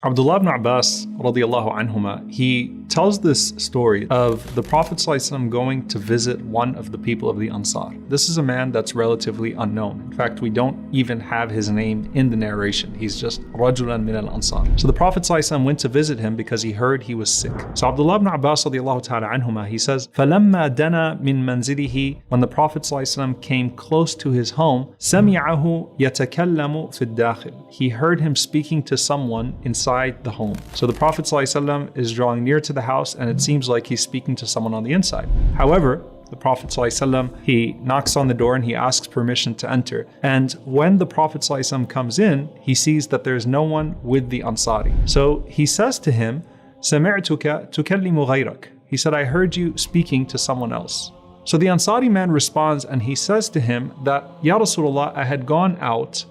Abdullah ibn Abbas radiallahu anhuma, he tells this story of the Prophet ﷺ going to visit one of the people of the Ansar. This is a man that's relatively unknown. In fact, we don't even have his name in the narration. He's just Rajulan min al-Ansar. So the Prophet ﷺ went to visit him because he heard he was sick. So Abdullah ibn Abbas radiallahu ta'ala anhuma, he says, فَلَمَّا دَنَا مِن مَنْزِلِهِ, when the Prophet ﷺ came close to his home, سَمِعَهُ يَتَكَلَّمُ فِي الدَّاخِلِ, he heard him speaking to someone inside the home. So the Prophet ﷺ is drawing near to the house, and it seems like he's speaking to someone on the inside. However, the Prophet ﷺ, he knocks on the door and he asks permission to enter. And when the Prophet ﷺ comes in, he sees that there's no one with the Ansari. So he says to him, سَمِعْتُكَ تُكَلِّمُ غَيْرَكَ, he said, I heard you speaking to someone else. So the Ansari man responds and he says to him that, Ya Rasulullah, I had gone out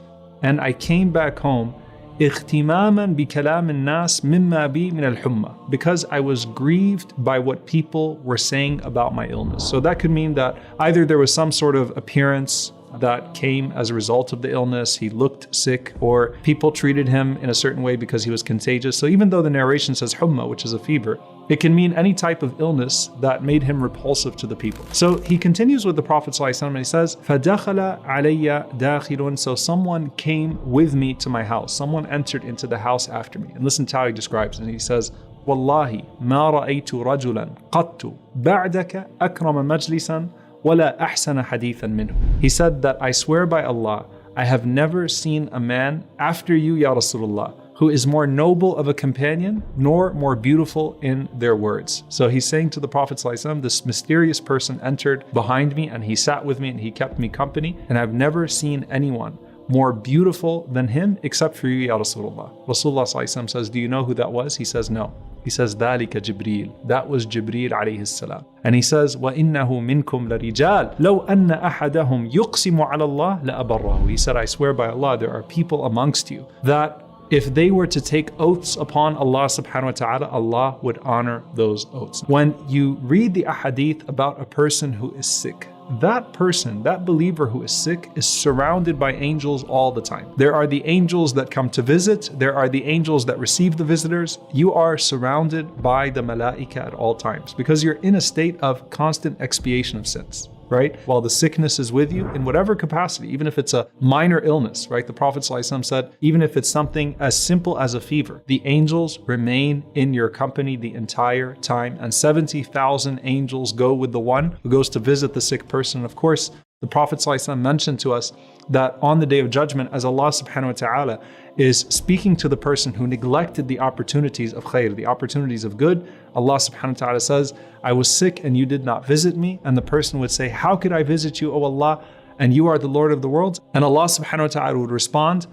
and I came back home اغتماما بكلام الناس مما بي من الحمى, because I was grieved by what people were saying about my illness. So that could mean that either there was some sort of appearance that came as a result of the illness, he looked sick, or people treated him in a certain way because he was contagious. So even though the narration says humma, which is a fever, it can mean any type of illness that made him repulsive to the people. So he continues with the Prophet ﷺ and he says, فَدَخَلَ عَلَيَّ دَاخِلٌ, so someone came with me to my house. Someone entered into the house after me. And listen to how he describes it. And he says, وَاللَّهِ مَا رَأَيْتُ رَجُلًا قَطُّ بَعْدَكَ أَكْرَمَ مَجْلِسًا وَلَا أَحْسَنَ حَدِيثًا مِنْهُ. He said that, I swear by Allah, I have never seen a man after you, Ya Rasulullah, who is more noble of a companion, nor more beautiful in their words. So he's saying to the Prophet ﷺ, this mysterious person entered behind me and he sat with me and he kept me company, and I've never seen anyone more beautiful than him except for you, Ya Rasulullah. Rasulullah ﷺ says, do you know who that was? He says, no. He says, ذَلِكَ جِبْرِيل, that was Jibreel alayhi salam. And he says, وَإِنَّهُ مِنْكُمْ لَرِجَالٌ لَوْ أَنَّ أَحَدَهُمْ يُقْسِمُ عَلَى اللَّهِ لَأَبَرَّهُ. He said, I swear by Allah, there are people amongst you that if they were to take oaths upon Allah subhanahu wa ta'ala, Allah would honor those oaths. When you read the ahadith about a person who is sick, that person, that believer who is sick, is surrounded by angels all the time. There are the angels that come to visit. There are the angels that receive the visitors. You are surrounded by the malaika at all times because you're in a state of constant expiation of sins, right? While the sickness is with you in whatever capacity, even if it's a minor illness, right? The Prophet ﷺ said, even if it's something as simple as a fever, the angels remain in your company the entire time, and 70,000 angels go with the one who goes to visit the sick person. Of course, the Prophet ﷺ mentioned to us that on the Day of Judgment, as Allah subhanahu wa ta'ala is speaking to the person who neglected the opportunities of khair, the opportunities of good, Allah subhanahu wa ta'ala says, I was sick and you did not visit me. And the person would say, how could I visit you, O Allah? And you are the Lord of the worlds. And Allah subhanahu wa ta'ala would respond,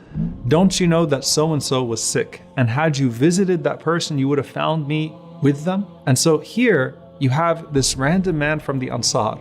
don't you know that so-and-so was sick? And had you visited that person, you would have found me with them. And so here you have this random man from the Ansar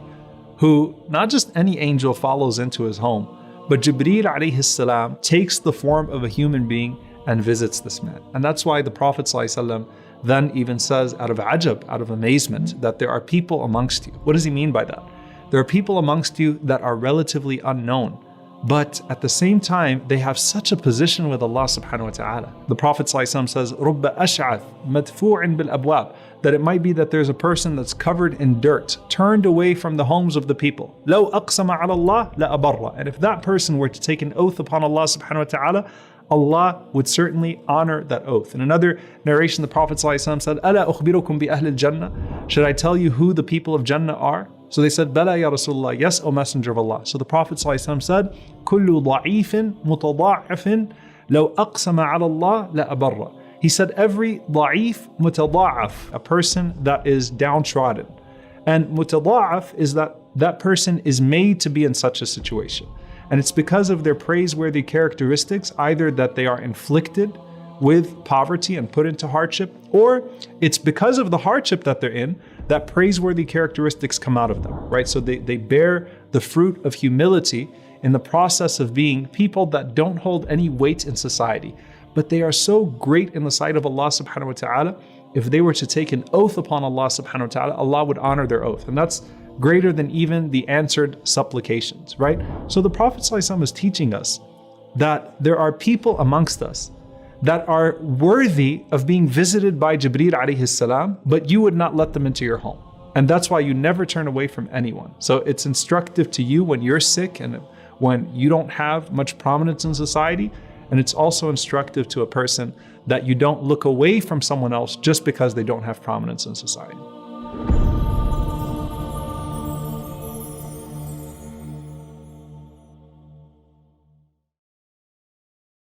who not just any angel follows into his home, but Jibreel alayhi salam takes the form of a human being and visits this man. And that's why the Prophet ﷺ then even says out of ajab, out of amazement, that there are people amongst you. What does he mean by that? There are people amongst you that are relatively unknown, but at the same time, they have such a position with Allah subhanahu wa ta'ala. The Prophet ﷺ says, رُبَّ أَشْعَثْ مَدْفُوعٍ بِالْأَبْوَابِ, that it might be that there's a person that's covered in dirt, turned away from the homes of the people. لَوْ أَقْسَمَ عَلَى اللَّهِ لَأَبَرَّ. And if that person were to take an oath upon Allah subhanahu wa ta'ala, Allah would certainly honor that oath. In another narration, the Prophet ﷺ said, أَلَا أُخْبِرُكُمْ بِأَهْلِ الْجَنَّةِ, should I tell you who the people of Jannah are? So they said, Bala ya Rasulullah, yes, O Messenger of Allah. So the Prophet ﷺ said, كُلُّ ضَعِيفٍ مُتَضَاعِفٍ لَوْ أَقْسَمَ عَلَى اللَّهِ لَأَبَرَّ. He said, every ضعيف متضاعف, a person that is downtrodden. And mutada'af is that person is made to be in such a situation. And it's because of their praiseworthy characteristics, either that they are inflicted with poverty and put into hardship, or it's because of the hardship that they're in that praiseworthy characteristics come out of them, right? So they bear the fruit of humility in the process of being people that don't hold any weight in society, but they are so great in the sight of Allah subhanahu wa ta'ala. If they were to take an oath upon Allah subhanahu wa ta'ala, Allah would honor their oath. And that's greater than even the answered supplications, right? So the Prophet ﷺ is teaching us that there are people amongst us that are worthy of being visited by Jibreel alayhi salam, but you would not let them into your home. And that's why you never turn away from anyone. So it's instructive to you when you're sick and when you don't have much prominence in society. And it's also instructive to a person that you don't look away from someone else just because they don't have prominence in society.